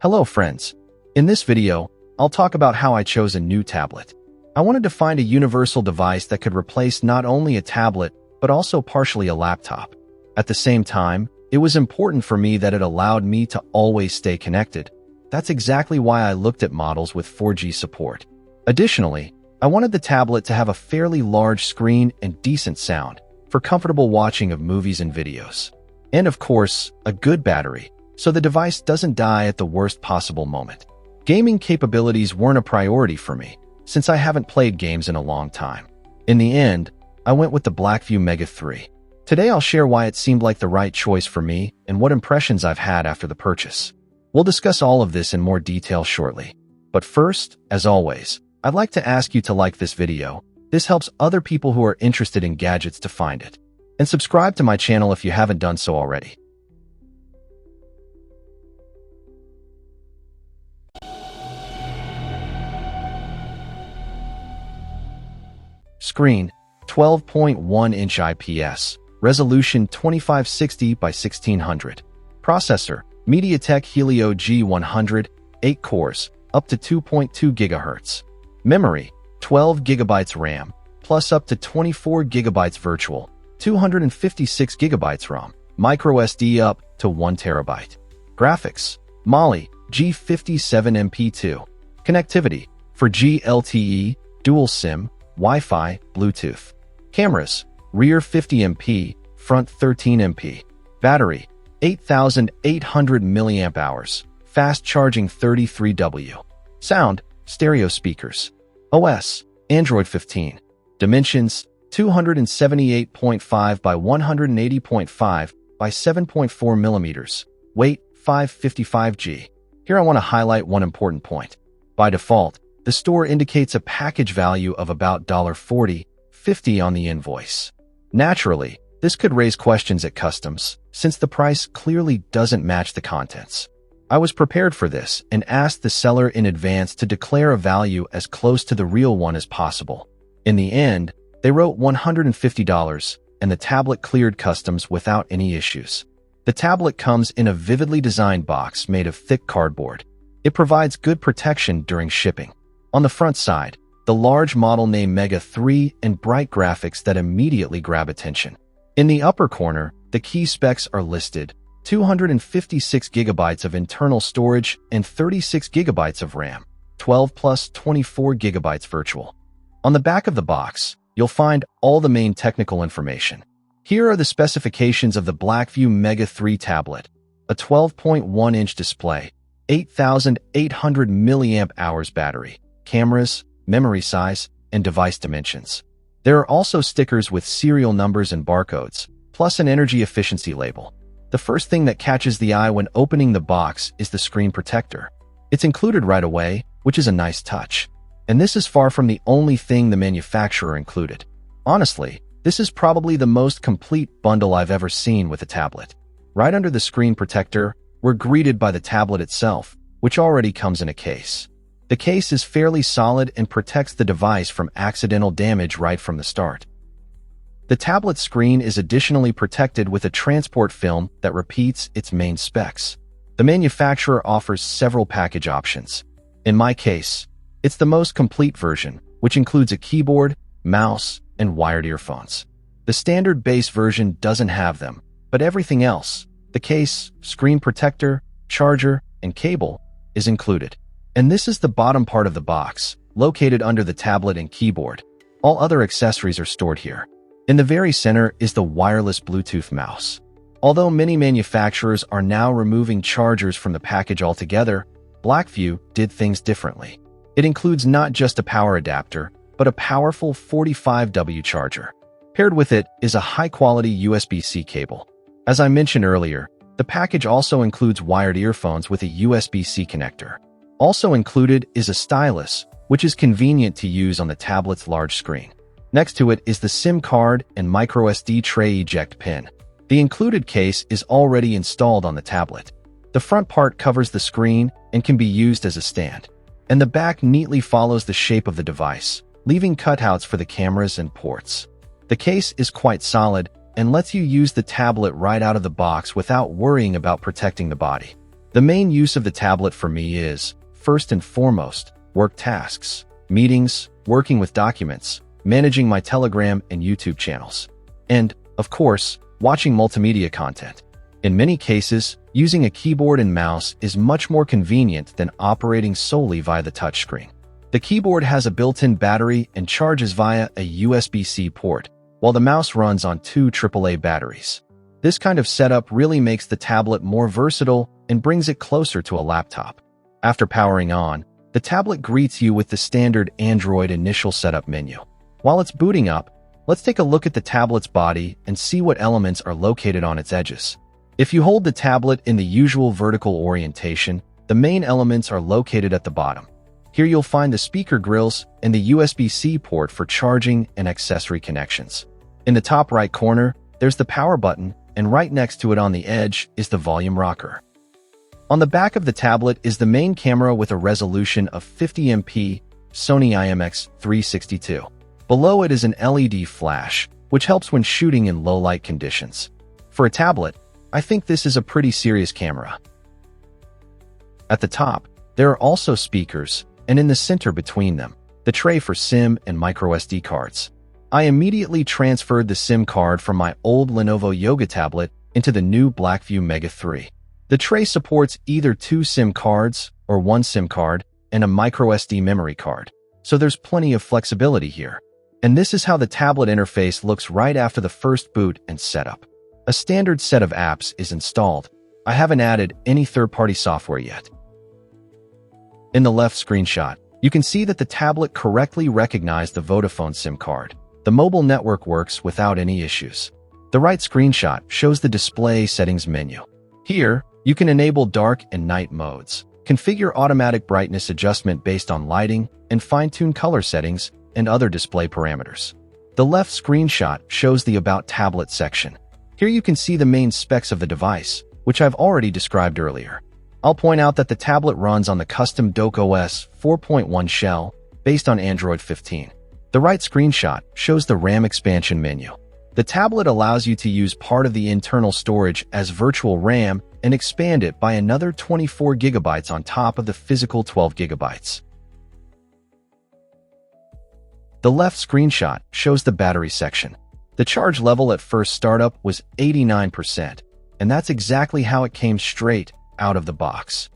Hello friends. In this video, I'll talk about how I chose a new tablet. I wanted to find a universal device that could replace not only a tablet, but also partially a laptop. At the same time, it was important for me that it allowed me to always stay connected. That's exactly why I looked at models with 4G support. Additionally, I wanted the tablet to have a fairly large screen and decent sound for comfortable watching of movies and videos. And of course, a good battery, so the device doesn't die at the worst possible moment. Gaming capabilities weren't a priority for me, since I haven't played games in a long time. In the end, I went with the Blackview MEGA 3. Today I'll share why it seemed like the right choice for me and what impressions I've had after the purchase. We'll discuss all of this in more detail shortly. But first, as always, I'd like to ask you to like this video. This helps other people who are interested in gadgets to find it. And subscribe to my channel if you haven't done so already. Screen, 12.1-inch IPS, resolution 2560 by 1600. Processor, MediaTek Helio G100, 8 cores, up to 2.2 GHz. Memory, 12 GB RAM, plus up to 24 GB virtual, 256 GB ROM, microSD up to 1 TB. Graphics, Mali, G57MP2. Connectivity, for LTE, dual SIM, Wi-Fi, Bluetooth. Cameras, rear 50MP, front 13MP. Battery, 8,800 mAh, fast charging 33W. Sound, stereo speakers. OS, Android 15. Dimensions, 278.5 by 180.5 by 7.4 millimeters. Weight, 555 g. Here I want to highlight one important point. By default, the store indicates a package value of about $40.50 on the invoice. Naturally, this could raise questions at customs, since the price clearly doesn't match the contents. I was prepared for this and asked the seller in advance to declare a value as close to the real one as possible. In the end, they wrote $150, and the tablet cleared customs without any issues. The tablet comes in a vividly designed box made of thick cardboard. It provides good protection during shipping. On the front side, the large model name MEGA 3 and bright graphics that immediately grab attention. In the upper corner, the key specs are listed: 256 GB of internal storage and 36 GB of RAM, 12 plus 24 GB virtual. On the back of the box, you'll find all the main technical information. Here are the specifications of the Blackview MEGA 3 tablet: a 12.1-inch display, 8,800 mAh battery, cameras, memory size, and device dimensions. There are also stickers with serial numbers and barcodes, plus an energy efficiency label. The first thing that catches the eye when opening the box is the screen protector. It's included right away, which is a nice touch. And this is far from the only thing the manufacturer included. Honestly, this is probably the most complete bundle I've ever seen with a tablet. Right under the screen protector, we're greeted by the tablet itself, which already comes in a case. The case is fairly solid and protects the device from accidental damage right from the start. The tablet screen is additionally protected with a transport film that repeats its main specs. The manufacturer offers several package options. In my case, it's the most complete version, which includes a keyboard, mouse, and wired earphones. The standard base version doesn't have them, but everything else, the case, screen protector, charger, and cable, is included. And this is the bottom part of the box, located under the tablet and keyboard. All other accessories are stored here. In the very center is the wireless Bluetooth mouse. Although many manufacturers are now removing chargers from the package altogether, Blackview did things differently. It includes not just a power adapter, but a powerful 45W charger. Paired with it is a high-quality USB-C cable. As I mentioned earlier, the package also includes wired earphones with a USB-C connector. Also included is a stylus, which is convenient to use on the tablet's large screen. Next to it is the SIM card and microSD tray eject pin. The included case is already installed on the tablet. The front part covers the screen and can be used as a stand. And the back neatly follows the shape of the device, leaving cutouts for the cameras and ports. The case is quite solid and lets you use the tablet right out of the box without worrying about protecting the body. The main use of the tablet for me is, first and foremost, work tasks, meetings, working with documents, managing my Telegram and YouTube channels, and, of course, watching multimedia content. In many cases, using a keyboard and mouse is much more convenient than operating solely via the touchscreen. The keyboard has a built-in battery and charges via a USB-C port, while the mouse runs on two AAA batteries. This kind of setup really makes the tablet more versatile and brings it closer to a laptop. After powering on, the tablet greets you with the standard Android initial setup menu. While it's booting up, let's take a look at the tablet's body and see what elements are located on its edges. If you hold the tablet in the usual vertical orientation, the main elements are located at the bottom. Here you'll find the speaker grills and the USB-C port for charging and accessory connections. In the top right corner, there's the power button, and right next to it on the edge is the volume rocker. On the back of the tablet is the main camera with a resolution of 50MP Sony IMX362. Below it is an LED flash, which helps when shooting in low-light conditions. For a tablet, I think this is a pretty serious camera. At the top, there are also speakers, and in the center between them, the tray for SIM and microSD cards. I immediately transferred the SIM card from my old Lenovo Yoga tablet into the new Blackview MEGA 3. The tray supports either two SIM cards or one SIM card and a microSD memory card, so there's plenty of flexibility here. And this is how the tablet interface looks right after the first boot and setup. A standard set of apps is installed. I haven't added any third-party software yet. In the left screenshot, you can see that the tablet correctly recognized the Vodafone SIM card. The mobile network works without any issues. The right screenshot shows the display settings menu. Here, you can enable dark and night modes, configure automatic brightness adjustment based on lighting, and fine-tune color settings and other display parameters. The left screenshot shows the About Tablet section. Here you can see the main specs of the device, which I've already described earlier. I'll point out that the tablet runs on the custom DocOS 4.1 shell based on Android 15. The right screenshot shows the RAM expansion menu. The tablet allows you to use part of the internal storage as virtual RAM and expand it by another 24 GB on top of the physical 12 GB. The left screenshot shows the battery section. The charge level at first startup was 89%, and that's exactly how it came straight out of the box.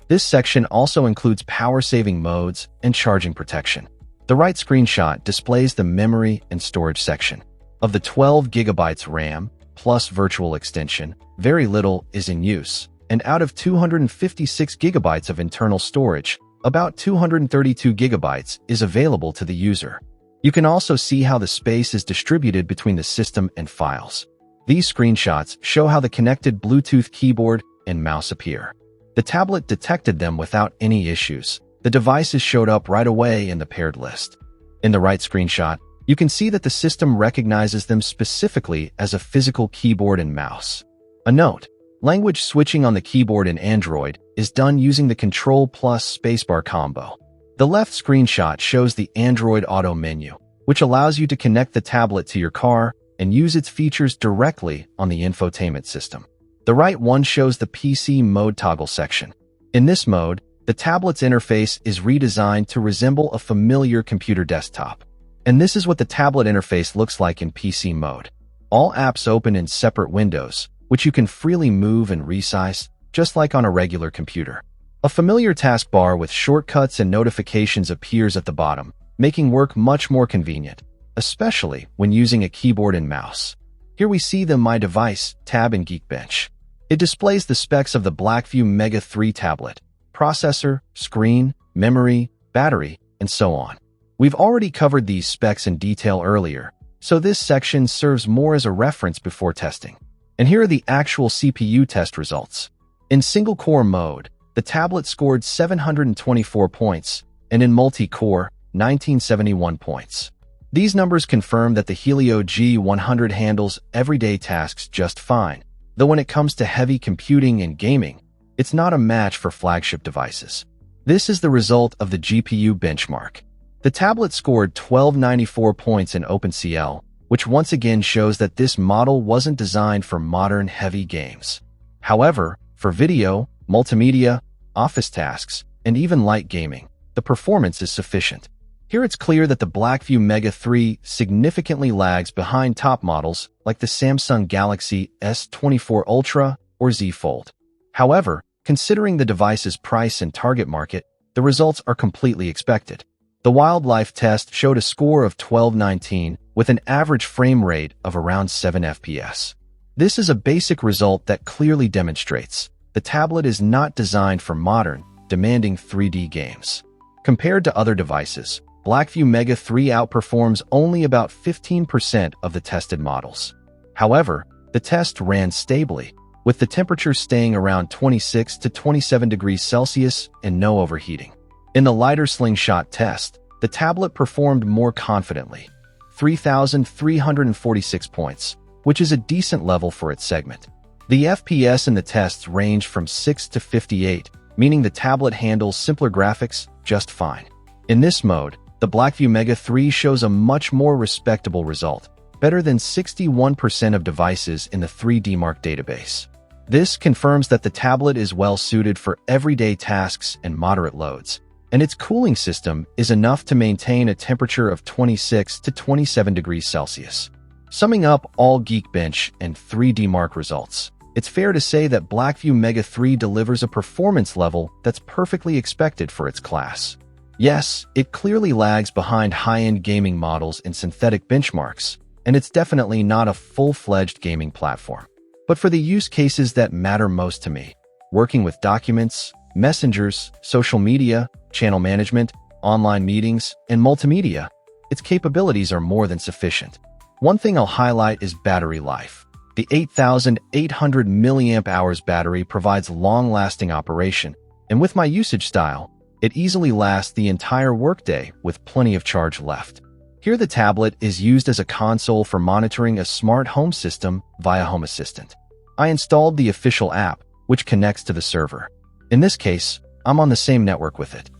This section also includes power-saving modes and charging protection. The right screenshot displays the memory and storage section. Of the 12 GB RAM plus virtual extension, very little is in use, and out of 256 GB of internal storage, about 232 GB is available to the user. You can also see how the space is distributed between the system and files. These screenshots show how the connected Bluetooth keyboard and mouse appear. The tablet detected them without any issues. The devices showed up right away in the paired list. In the right screenshot, you can see that the system recognizes them specifically as a physical keyboard and mouse. A note: language switching on the keyboard in Android is done using the Control plus spacebar combo. The left screenshot shows the Android Auto menu, which allows you to connect the tablet to your car and use its features directly on the infotainment system. The right one shows the PC mode toggle section. In this mode, the tablet's interface is redesigned to resemble a familiar computer desktop. And this is what the tablet interface looks like in PC mode. All apps open in separate windows, which you can freely move and resize, just like on a regular computer. A familiar taskbar with shortcuts and notifications appears at the bottom, making work much more convenient, especially when using a keyboard and mouse. Here we see the My Device tab in Geekbench. It displays the specs of the Blackview MEGA 3 tablet: processor, screen, memory, battery, and so on. We've already covered these specs in detail earlier, so this section serves more as a reference before testing. And here are the actual CPU test results. In single-core mode, the tablet scored 724 points, and in multi-core, 1971 points. These numbers confirm that the Helio G100 handles everyday tasks just fine, though when it comes to heavy computing and gaming, it's not a match for flagship devices. This is the result of the GPU benchmark. The tablet scored 1294 points in OpenCL, which once again shows that this model wasn't designed for modern heavy games. However, for video, multimedia, office tasks, and even light gaming, the performance is sufficient. Here it's clear that the Blackview MEGA 3 significantly lags behind top models like the Samsung Galaxy S24 Ultra or Z Fold. However, considering the device's price and target market, the results are completely expected. The wildlife test showed a score of 1219 with an average frame rate of around 7 FPS. This is a basic result that clearly demonstrates the tablet is not designed for modern, demanding 3D games. Compared to other devices, Blackview MEGA 3 outperforms only about 15% of the tested models. However, the test ran stably, with the temperature staying around 26 to 27 degrees Celsius and no overheating. In the lighter slingshot test, the tablet performed more confidently, 3,346 points, which is a decent level for its segment. The FPS in the tests ranged from 6 to 58, meaning the tablet handles simpler graphics just fine. In this mode, the Blackview MEGA 3 shows a much more respectable result, better than 61% of devices in the 3DMark database. This confirms that the tablet is well suited for everyday tasks and moderate loads, and its cooling system is enough to maintain a temperature of 26 to 27 degrees Celsius. Summing up all Geekbench and 3DMark results, it's fair to say that Blackview MEGA 3 delivers a performance level that's perfectly expected for its class. Yes, it clearly lags behind high-end gaming models in synthetic benchmarks, and it's definitely not a full-fledged gaming platform. But for the use cases that matter most to me, working with documents, messengers, social media, channel management, online meetings, and multimedia, its capabilities are more than sufficient. One thing I'll highlight is battery life. The 8,800 mAh battery provides long-lasting operation, and with my usage style, it easily lasts the entire workday with plenty of charge left. Here the tablet is used as a console for monitoring a smart home system via Home Assistant. I installed the official app, which connects to the server. In this case, I'm on the same network with it.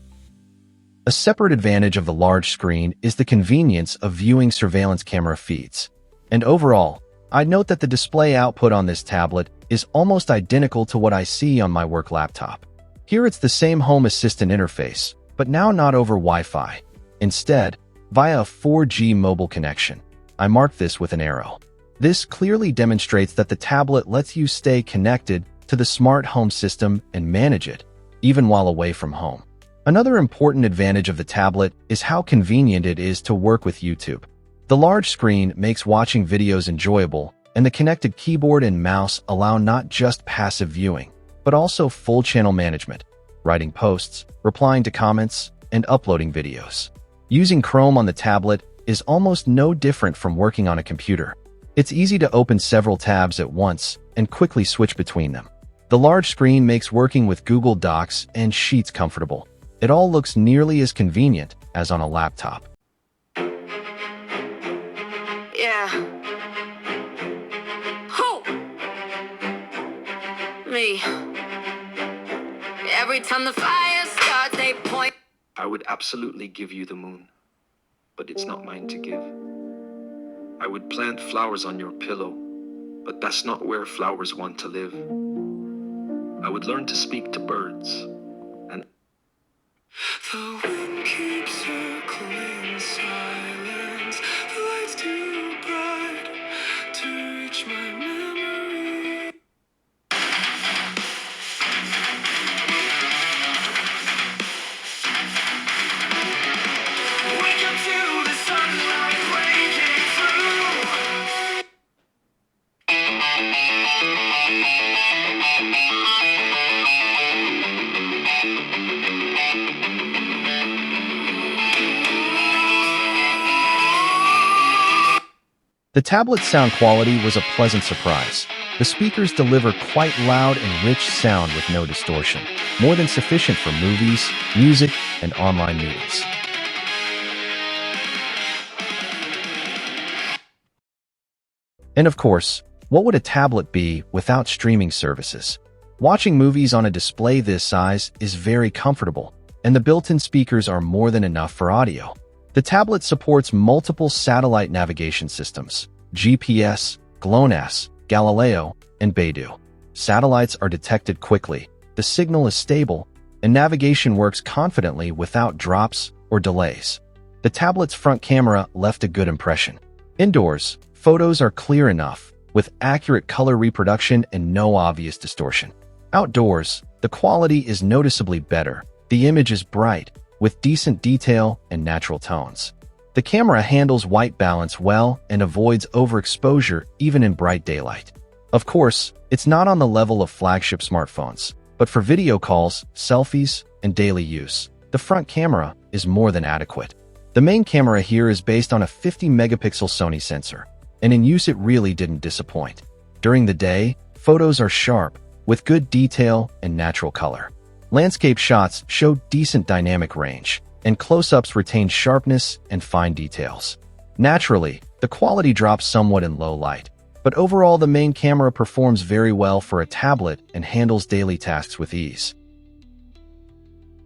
A separate advantage of the large screen is the convenience of viewing surveillance camera feeds. And overall, I'd note that the display output on this tablet is almost identical to what I see on my work laptop. Here it's the same Home Assistant interface, but now not over Wi-Fi. Instead, via a 4G mobile connection. I mark this with an arrow. This clearly demonstrates that the tablet lets you stay connected to the smart home system and manage it, even while away from home. Another important advantage of the tablet is how convenient it is to work with YouTube. The large screen makes watching videos enjoyable, and the connected keyboard and mouse allow not just passive viewing, but also full channel management, writing posts, replying to comments, and uploading videos. Using Chrome on the tablet is almost no different from working on a computer. It's easy to open several tabs at once and quickly switch between them. The large screen makes working with Google Docs and Sheets comfortable. It all looks nearly as convenient as on a laptop. Yeah. Who? Me. Every time the fire starts, they point. I would absolutely give you the moon, but it's not mine to give. I would plant flowers on your pillow, but that's not where flowers want to live. I would learn to speak to birds, and the wind keeps circling in silence. The light's too bright to reach my memory. Wake up to the sunlight breaking through. The tablet's sound quality was a pleasant surprise. The speakers deliver quite loud and rich sound with no distortion, more than sufficient for movies, music, and online meetings. And of course, what would a tablet be without streaming services? Watching movies on a display this size is very comfortable, and the built-in speakers are more than enough for audio. The tablet supports multiple satellite navigation systems: GPS, GLONASS, Galileo, and Beidou. Satellites are detected quickly, the signal is stable, and navigation works confidently without drops or delays. The tablet's front camera left a good impression. Indoors, photos are clear enough, with accurate color reproduction and no obvious distortion. Outdoors, the quality is noticeably better. The image is bright, with decent detail and natural tones. The camera handles white balance well and avoids overexposure even in bright daylight. Of course, it's not on the level of flagship smartphones, but for video calls, selfies, and daily use, the front camera is more than adequate. The main camera here is based on a 50-megapixel Sony sensor, and in use it really didn't disappoint. During the day, photos are sharp, with good detail and natural color. Landscape shots show decent dynamic range, and close-ups retain sharpness and fine details. Naturally, the quality drops somewhat in low light, but overall the main camera performs very well for a tablet and handles daily tasks with ease.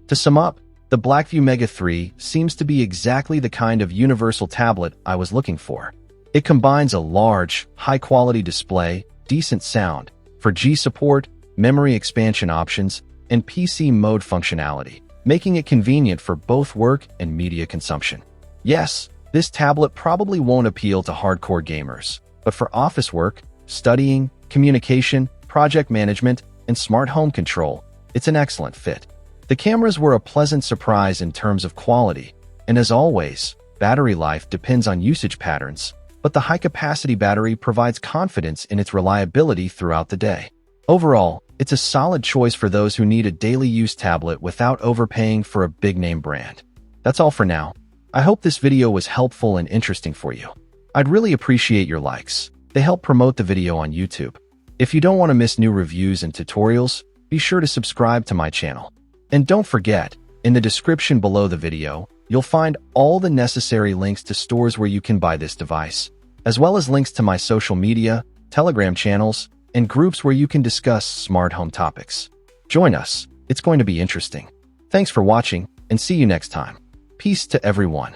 To sum up, the Blackview MEGA 3 seems to be exactly the kind of universal tablet I was looking for. It combines a large, high-quality display, decent sound, 4G support, memory expansion options, and PC mode functionality, making it convenient for both work and media consumption. Yes, this tablet probably won't appeal to hardcore gamers, but for office work, studying, communication, project management, and smart home control, it's an excellent fit. The cameras were a pleasant surprise in terms of quality, and as always, battery life depends on usage patterns, but the high-capacity battery provides confidence in its reliability throughout the day. Overall, it's a solid choice for those who need a daily use tablet without overpaying for a big-name brand. That's all for now. I hope this video was helpful and interesting for you. I'd really appreciate your likes. They help promote the video on YouTube. If you don't want to miss new reviews and tutorials, be sure to subscribe to my channel. And don't forget, in the description below the video, you'll find all the necessary links to stores where you can buy this device, as well as links to my social media, Telegram channels, and groups where you can discuss smart home topics. Join us. It's going to be interesting. Thanks for watching, and see you next time. Peace to everyone.